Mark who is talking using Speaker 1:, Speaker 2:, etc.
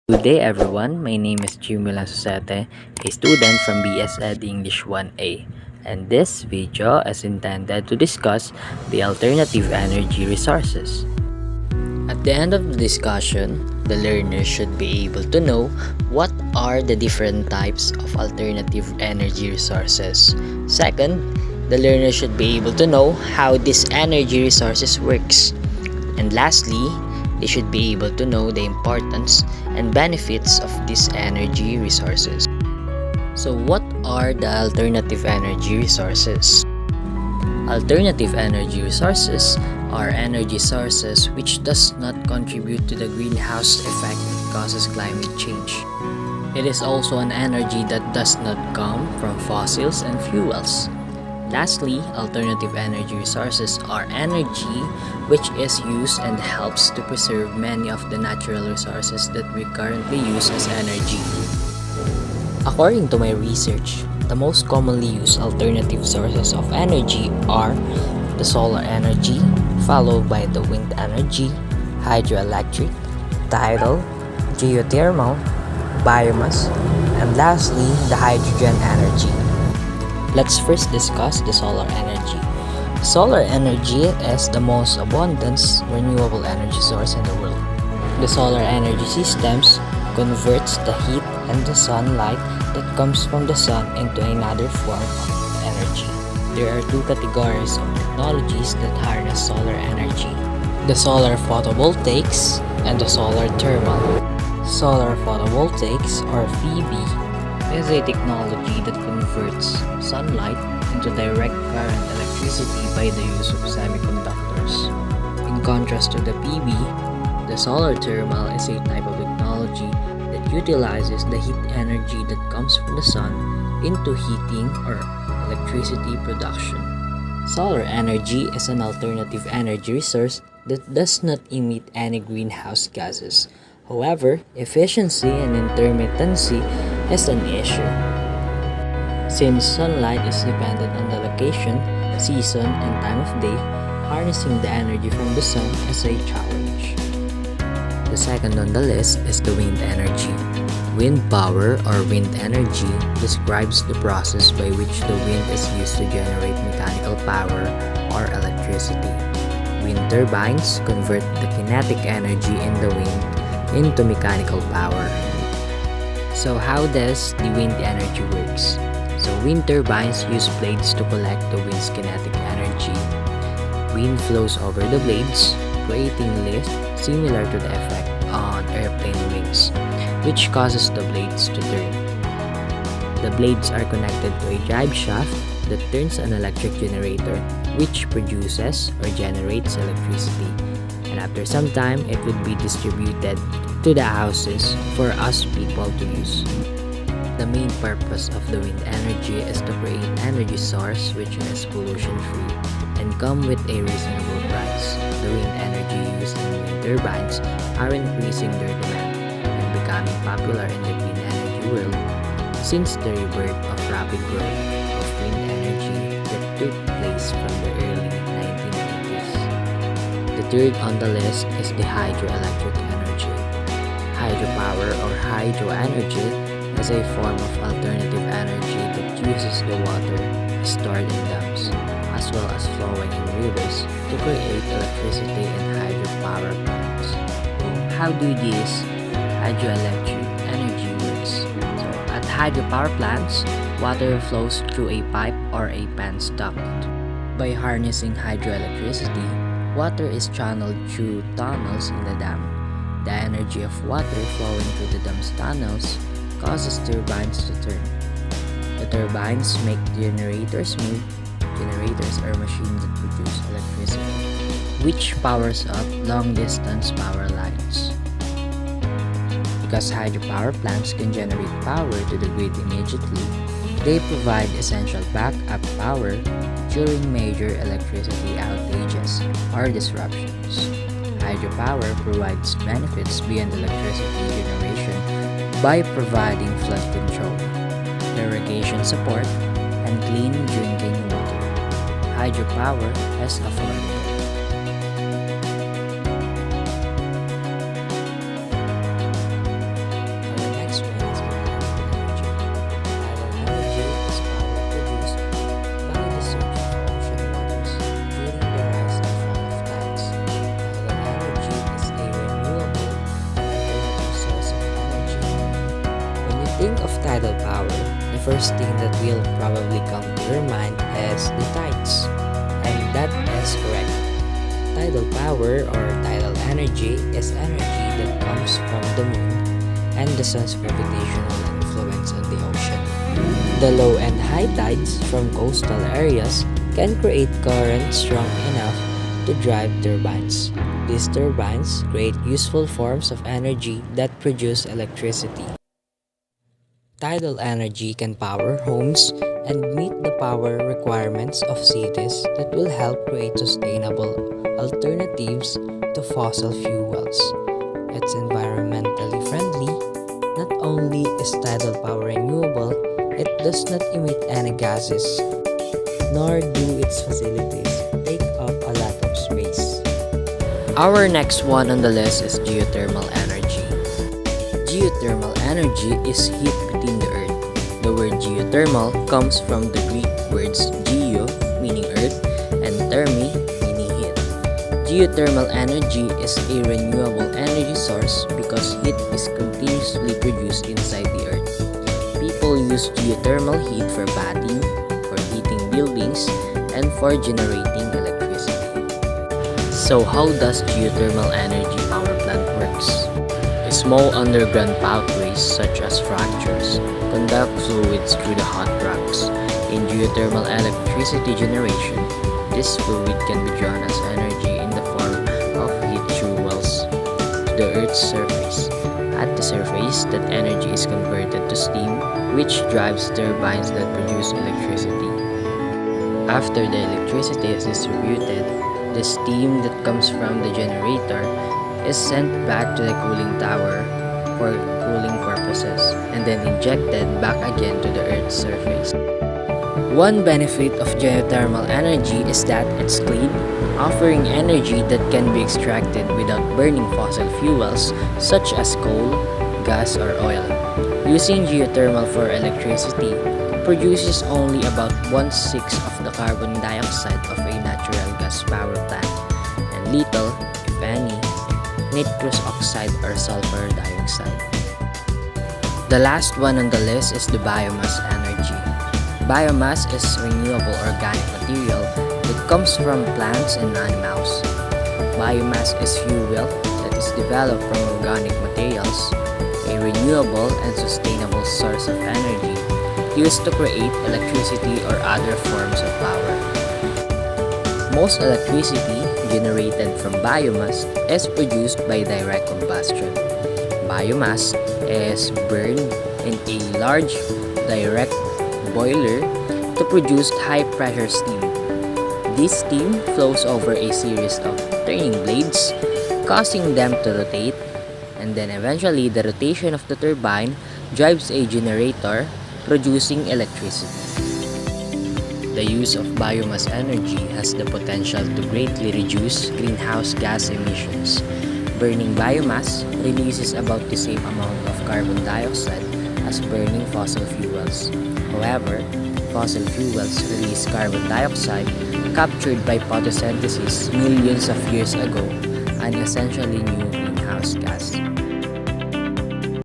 Speaker 1: Good day everyone, my name is Jimmy Susete, a student from BS Ed English 1A, and this video is intended to discuss the alternative energy resources. At the end of the discussion, the learner should be able to know what are the different types of alternative energy resources. Second, the learner should be able to know how this energy resources works. And lastly, they should be able to know the importance and benefits of these energy resources. So what are the alternative energy resources? Alternative energy resources are energy sources which does not contribute to the greenhouse effect that causes climate change. It is also an energy that does not come from fossils and fuels. Lastly, alternative energy resources are energy which is used and helps to preserve many of the natural resources that we currently use as energy. According to my research, the most commonly used alternative sources of energy are the solar energy, followed by the wind energy, hydroelectric, tidal, geothermal, biomass, and lastly, the hydrogen energy. Let's first discuss the solar energy. Solar energy is the most abundant renewable energy source in the world. The solar energy systems converts the heat and the sunlight that comes from the sun into another form of energy. There are two categories of technologies that harness solar energy: the solar photovoltaics and the solar thermal. Solar photovoltaics, or PV, is a technology that converts sunlight into direct current electricity by the use of semiconductors. In contrast to the PV, the solar thermal is a type of technology that utilizes the heat energy that comes from the sun into heating or electricity production. Solar energy is an alternative energy resource that does not emit any greenhouse gases. However, efficiency and intermittency is an issue. Since sunlight is dependent on the location, season, and time of day, harnessing the energy from the sun is a challenge. The second on the list is the wind energy. Wind power, or wind energy, describes the process by which the wind is used to generate mechanical power or electricity. Wind turbines convert the kinetic energy in the wind into mechanical power. So how does the wind energy works? So wind turbines use blades to collect the wind's kinetic energy. Wind flows over the blades, creating lift similar to the effect on airplane wings, which causes the blades to turn. The blades are connected to a drive shaft that turns an electric generator, which produces or generates electricity. And after some time, it would be distributed to the houses for us people to use. The main purpose of the wind energy is to create energy source which is pollution-free and come with a reasonable price. The wind energy used in wind turbines are increasing their demand and becoming popular in the clean energy world since the rebirth of rapid growth of wind energy that took place from the early 1980s. The third on the list is the hydroelectric energy. Hydropower, or hydro energy, is a form of alternative energy that uses the water stored in dams, as well as flowing in rivers, to create electricity in hydropower plants. So how do these hydroelectric energy works? So at hydropower plants, water flows through a pipe or a penstock. By harnessing hydroelectricity, water is channeled through tunnels in the dam. The energy of water flowing through the dam's tunnels causes turbines to turn. The turbines make generators move. Generators are machines that produce electricity, which powers up long-distance power lines. Because hydropower plants can generate power to the grid immediately, they provide essential backup power during major electricity outages or disruptions. Hydropower provides benefits beyond electricity generation by providing flood control, irrigation support, and clean drinking water. Hydropower is affordable. think of tidal power, the first thing that will probably come to your mind is the tides. And that is correct. Tidal power or tidal energy is energy that comes from the moon and the sun's gravitational influence on the ocean. The low and high tides from coastal areas can create currents strong enough to drive turbines. These turbines create useful forms of energy that produce electricity. Tidal energy can power homes and meet the power requirements of cities that will help create sustainable alternatives to fossil fuels. It's environmentally friendly. Not only is tidal power renewable, it does not emit any gases, nor do its facilities take up a lot of space. Our next one on the list is geothermal energy. Geothermal energy is heat within the earth. The word geothermal comes from the Greek words geo, meaning earth, and thermi, meaning heat. Geothermal energy is a renewable energy source because heat is continuously produced inside the earth. People use geothermal heat for bathing, for heating buildings, and for generating electricity. So how does geothermal energy power plant works? Small underground pathways such as fractures conduct fluids through the hot rocks. In geothermal electricity generation, this fluid can be drawn as energy in the form of heat through wells to the Earth's surface. At the surface, that energy is converted to steam, which drives turbines that produce electricity. After the electricity is distributed, the steam that comes from the generator is sent back to the cooling tower for cooling purposes and then injected back again to the Earth's surface. One benefit of geothermal energy is that it's clean, offering energy that can be extracted without burning fossil fuels such as coal, gas, or oil. Using geothermal for electricity produces only about 1/6 of the carbon dioxide of a natural gas power plant and little, if any, nitrous oxide or sulfur dioxide. The last one on the list is the biomass energy. Biomass is renewable organic material that comes from plants and animals. Biomass is fuel that is developed from organic materials, a renewable and sustainable source of energy used to create electricity or other forms of power. Most electricity generated from biomass is produced by direct combustion. Biomass is burned in a large direct boiler to produce high-pressure steam. This steam flows over a series of turning blades, causing them to rotate, and then eventually the rotation of the turbine drives a generator, producing electricity. The use of biomass energy has the potential to greatly reduce greenhouse gas emissions. Burning biomass releases about the same amount of carbon dioxide as burning fossil fuels. However, fossil fuels release carbon dioxide captured by photosynthesis millions of years ago, an essentially new greenhouse gas.